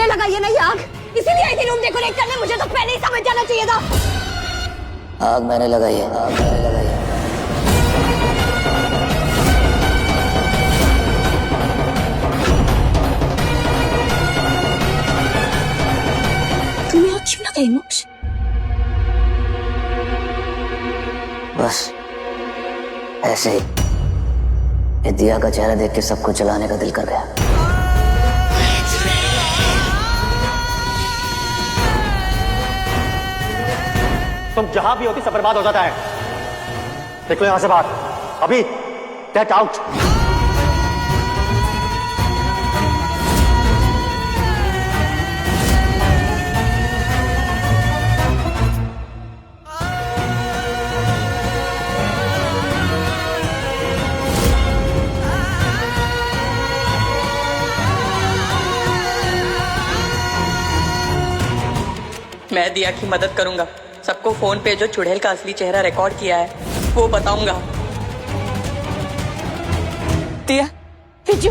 तुमने लगाई है ना ये आग, इसीलिए आई थी रूम डेकोरेट करने। मुझे तो पहले ही समझ जाना चाहिए था। आग मैंने लगाई है, आग मैंने लगाई है। तुम्हें आग क्यों लगाई मोक्ष? बस ऐसे ही ये दिया का चेहरा देख के सबको जलाने का दिल कर गया। तुम जहां भी होती सब बर्बाद हो जाता है। निकलो यहां से बाहर अभी। Get out. मैं दिया की मदद करूंगा। सबको फोन पे जो चुड़ैल का असली चेहरा रिकॉर्ड किया है वो बताऊंगा। दिया, विजू,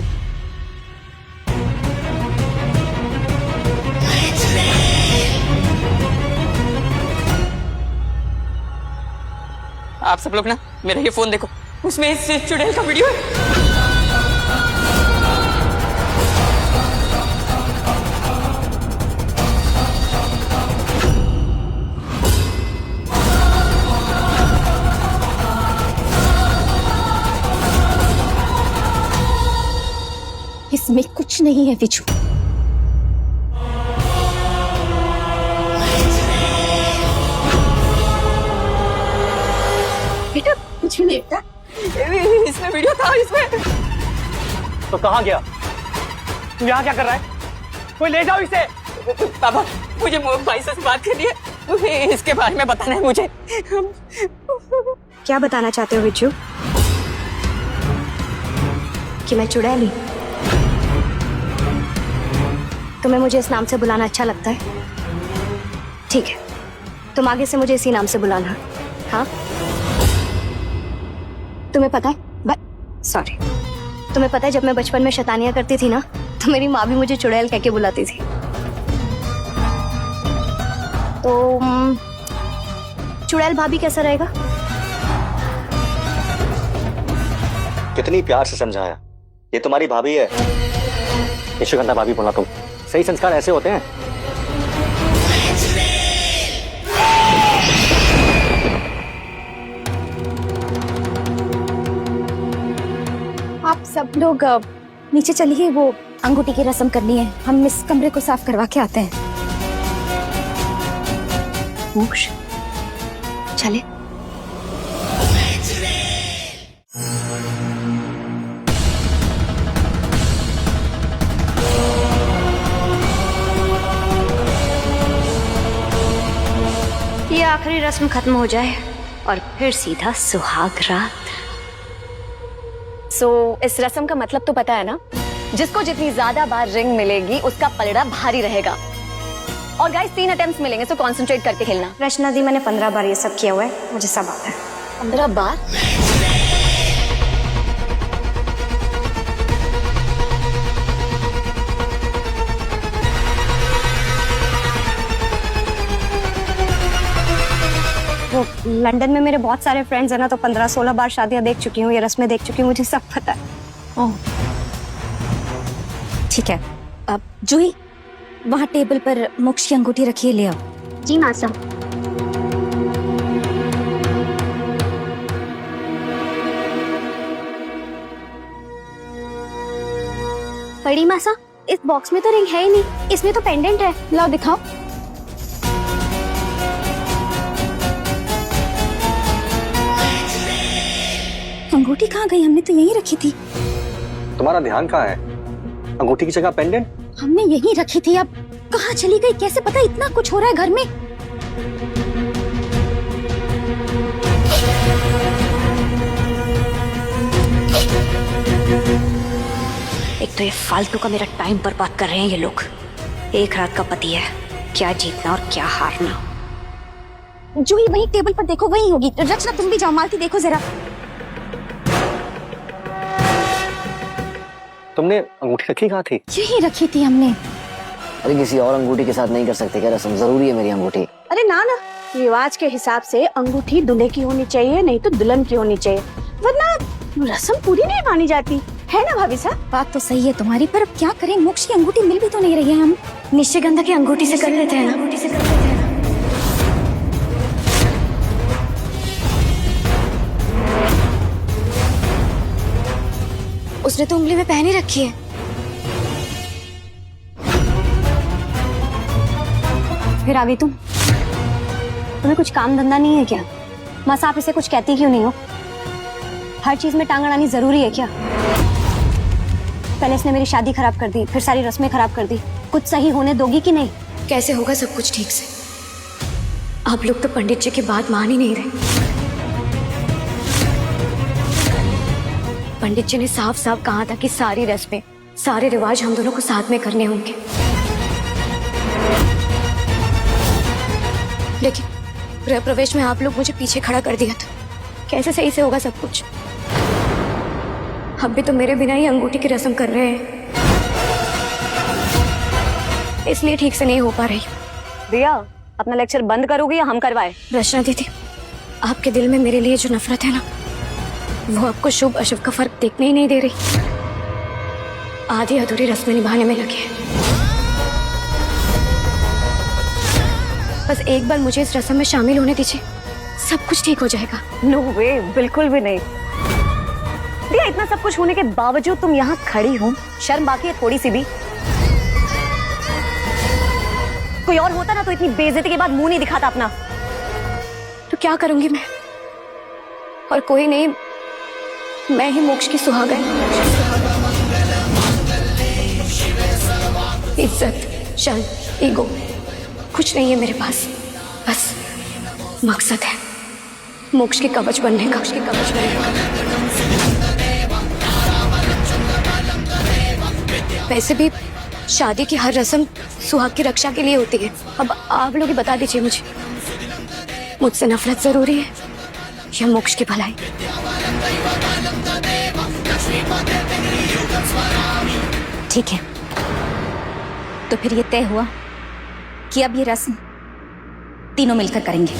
आप सब लोग ना मेरा ये फोन देखो, उसमें इस चुड़ैल का वीडियो है। इसमें कुछ नहीं है विजू। बेटा कुछ भी नहीं था। इसमें वीडियो था इसमें। तो कहां गया? तू यहाँ क्या कर रहा है? कोई ले जाओ इसे। पापा मुझे भाई से बात करनी है, इसके बारे में बताना है मुझे। क्या बताना चाहते हो विजू? कि मैं चुड़ैल हूं? तुम्हें मुझे इस नाम से बुलाना अच्छा लगता है? ठीक है, तुम आगे से मुझे इसी नाम से बुलाना। हाँ, तुम्हें पता है, सॉरी, तुम्हें पता है जब मैं बचपन में शैतानियां करती थी ना, तो मेरी माँ भी मुझे चुड़ैल कह के बुलाती थी। तो चुड़ैल भाभी कैसा रहेगा? कितनी प्यार से समझाया, ये तुम्हारी भाभी है। निशिगंधा भाभी बोला तुम। सही संस्कार ऐसे होते हैं। आप सब लोग नीचे चलिए, वो अंगूठी की रस्म करनी है। हम इस कमरे को साफ करवा के आते हैं। मोक्ष, चले। ये आखिरी रस्म खत्म हो जाए और फिर सीधा सुहाग रात। इस रस्म का मतलब तो पता है ना? जिसको जितनी ज्यादा बार रिंग मिलेगी उसका पलड़ा भारी रहेगा। और गाइस 3 अटेम्प्ट्स मिलेंगे, सो कंसंट्रेट करके खेलना। रचना दी, मैंने 15 बार ये सब किया हुआ है, मुझे सब आता है। 15 बार? वो लंदन में मेरे बहुत सारे फ्रेंड्स हैं ना, तो 15-16 बार शादियां देख चुकी हूँ, ये रस्में देख चुकी हूँ, मुझे सब पता है। ओह ठीक है। अब जूही, वहाँ टेबल पर मोक्ष की अंगूठी रखिए, ले आओ। जी मासा। बड़ी मासा, इस बॉक्स में तो रिंग है ही नहीं, इसमें तो पेंडेंट है। लाओ दिखाओ। अंगूठी कहाँ गई? हमने तो यहीं रखी थी। तुम्हारा ध्यान कहाँ है? अंगूठी की जगह पेंडेंट? हमने यहीं रखी थी, अब कहाँ चली गई? कैसे पता? इतना कुछ हो रहा है घर में। एक तो ये फालतू का मेरा टाइम बर्बाद कर रहे हैं ये लोग। एक रात का पति है, क्या जीतना और क्या हारना। जूही वहीं टेबल पर देखो, वहीं होगी। रचना तुम भी जाओ, मालती देखो जरा। तुमने अंगूठी रखी कहाँ थी? यही रखी थी हमने। अरे किसी और अंगूठी के साथ नहीं कर सकते क्या रस्म? जरूरी है मेरी अंगूठी। अरे ना ना, रिवाज के हिसाब से अंगूठी दूल्हे की होनी चाहिए, नहीं तो दुल्हन की होनी चाहिए, वरना रस्म पूरी नहीं मानी जाती है ना भाभी साहब? बात तो सही है तुम्हारी, पर अब क्या करें, मोक्ष की अंगूठी मिल भी तो नहीं रही है। हम निश्चिगंधा की अंगूठी से कर लेते हैं ना। अंगूठी से कर लेते हैं ना। उसने तो उंगली में पहन ही रखी है। फिर आ गई तुम। तुम्हें कुछ काम धंधा नहीं है क्या? बस आप इसे कुछ कहती क्यों नहीं हो? हर चीज में टांग अड़ानी जरूरी है क्या? पहले इसने मेरी शादी खराब कर दी, फिर सारी रस्में खराब कर दी। कुछ सही होने दोगी कि नहीं? कैसे होगा सब कुछ ठीक से? आप लोग तो पंडित जी की बात मान ही नहीं रहे। पंडित जी ने साफ साफ कहा था कि सारी रस्में, सारे रिवाज हम दोनों को साथ में करने होंगे। लेकिन गृह प्रवेश में आप लोग मुझे पीछे खड़ा कर दिया था। कैसे सही से होगा सब कुछ? हम भी तो मेरे बिना ही अंगूठी की रस्म कर रहे हैं, इसलिए ठीक से नहीं हो पा रही। भैया अपना लेक्चर बंद करोगे या हम करवाए? रचना दीदी, आपके दिल में मेरे लिए जो नफरत है ना, वो आपको शुभ अशुभ का फर्क देखने ही नहीं दे रही। आधी अधूरी रस्में निभाने में लगे हैं। बस एक बार मुझे इस रस्म में शामिल होने दीजिए, सब कुछ ठीक हो जाएगा। नो वे, बिल्कुल भी नहीं। भैया इतना सब कुछ होने के बावजूद तुम यहाँ खड़ी हो, शर्म बाकी है थोड़ी सी भी? कोई और होता ना तो इतनी बेइज्जती के बाद मुंह नहीं दिखाता अपना। तो क्या करूंगी मैं? और कोई नहीं, मैं ही मोक्ष की सुहागन। इज्जत, शन, ईगो कुछ नहीं है मेरे पास। बस मकसद है मोक्ष के कवच बनने का। वैसे भी शादी की हर रस्म सुहाग की रक्षा के लिए होती है। अब आप लोग ही बता दीजिए मुझे, मुझसे नफरत जरूरी है या मोक्ष की भलाई? ठीक है, तो फिर ये तय हुआ कि अब ये रस्म तीनों मिलकर करेंगे।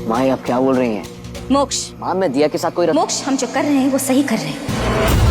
माँ आप क्या बोल रही हैं? मोक्ष, माँ मैं दिया के साथ कोई मोक्ष हम जो कर रहे हैं वो सही कर रहे हैं।